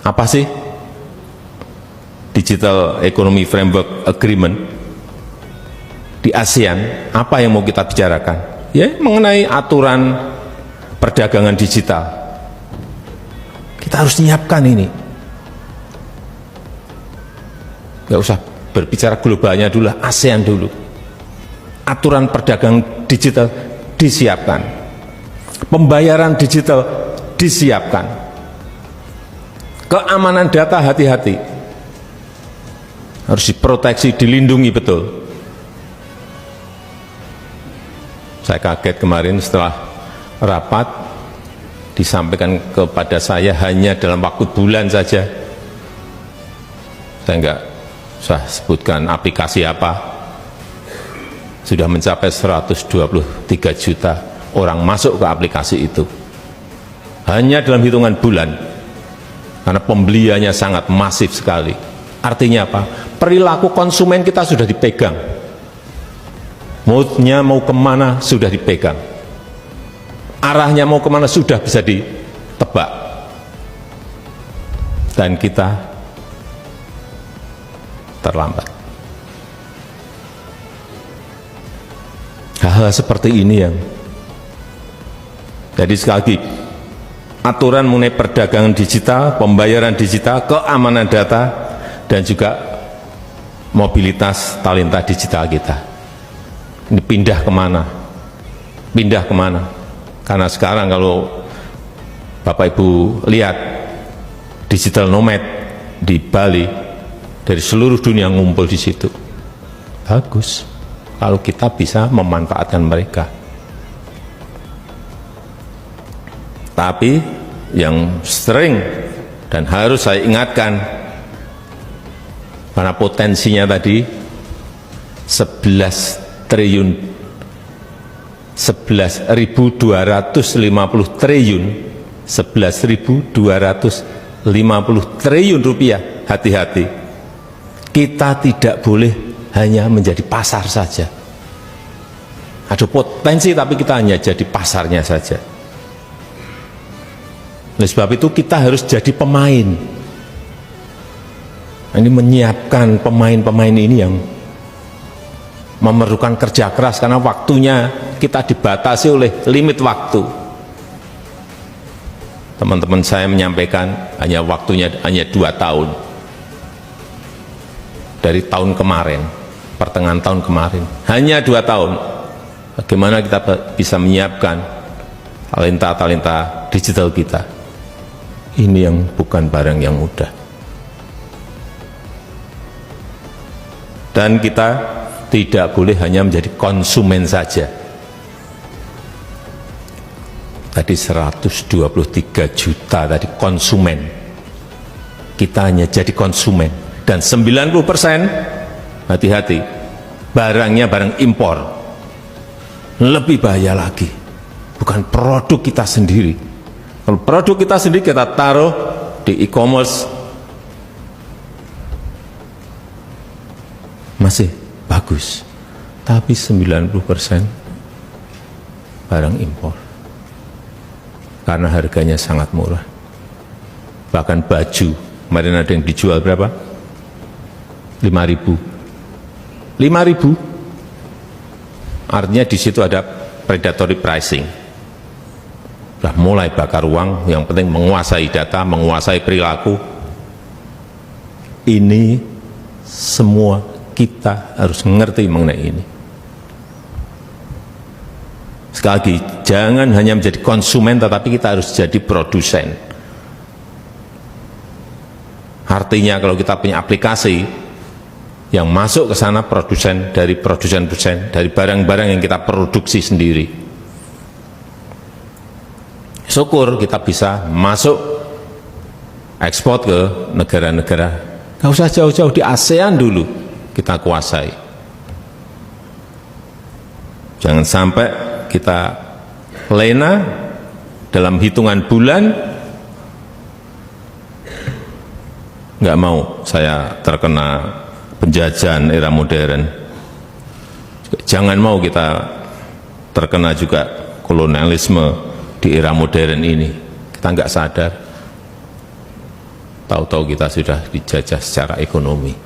Apa sih Digital Economy Framework Agreement di ASEAN? Apa yang mau kita bicarakan? Ya, mengenai aturan perdagangan digital. Kita harus menyiapkan ini. Nggak usah berbicara globalnya dulu, ASEAN dulu. Aturan perdagangan digital disiapkan. Pembayaran digital disiapkan. Keamanan data hati-hati. Harus diproteksi, dilindungi betul. Saya kaget kemarin setelah rapat, disampaikan kepada saya hanya dalam waktu bulan saja. Saya enggak usah sebutkan aplikasi apa, sudah mencapai 123 juta orang masuk ke aplikasi itu. Hanya dalam hitungan bulan, karena pembeliannya sangat masif sekali. Artinya apa? Perilaku konsumen kita sudah dipegang. Moodnya mau kemana sudah dipegang. Arahnya mau kemana sudah bisa ditebak. Dan kita terlambat. Hal-hal seperti ini yang jadi sekali lagi, aturan mengenai perdagangan digital, pembayaran digital, keamanan data, dan juga mobilitas talenta digital kita. Ini pindah kemana? Pindah kemana? Karena sekarang kalau Bapak Ibu lihat, digital nomad di Bali, dari seluruh dunia ngumpul di situ. Bagus kalau kita bisa memanfaatkan mereka. Tapi yang sering dan harus saya ingatkan, karena potensinya tadi 11.250 triliun, 11.250 triliun rupiah. Hati-hati, kita tidak boleh hanya menjadi pasar saja. Ada potensi tapi kita hanya jadi pasarnya saja. Oleh sebab itu kita harus jadi pemain. Ini menyiapkan pemain-pemain ini yang memerlukan kerja keras, karena waktunya kita dibatasi oleh limit waktu. Teman-teman saya menyampaikan hanya waktunya hanya 2 tahun. Dari tahun kemarin, pertengahan tahun kemarin, hanya 2 tahun. Bagaimana kita bisa menyiapkan talenta-talenta digital kita? Ini yang bukan barang yang mudah. Dan kita tidak boleh hanya menjadi konsumen saja. Tadi 123 juta tadi konsumen. Kita hanya jadi konsumen. Dan 90%, hati-hati, barangnya barang impor. Lebih bahaya lagi, bukan produk kita sendiri. Kalau produk kita sendiri kita taruh di e-commerce, masih bagus. Tapi 90% barang impor. Karena harganya sangat murah. Bahkan baju, kemarin ada yang dijual berapa? 5.000. 5.000. Artinya di situ ada predatory pricing. Sudah mulai bakar uang, yang penting menguasai data, menguasai perilaku. Ini semua kita harus mengerti mengenai ini. Sekali lagi, jangan hanya menjadi konsumen, tetapi kita harus jadi produsen. Artinya kalau kita punya aplikasi yang masuk ke sana, produsen, dari barang-barang yang kita produksi sendiri. Syukur kita bisa masuk ekspor ke negara-negara. Nggak usah jauh-jauh, di ASEAN dulu kita kuasai. Jangan sampai kita lena dalam hitungan bulan. Nggak mau saya terkena penjajahan era modern. Jangan mau kita terkena juga kolonialisme di era modern ini. Kita nggak sadar. tahu-tahu kita sudah dijajah secara ekonomi.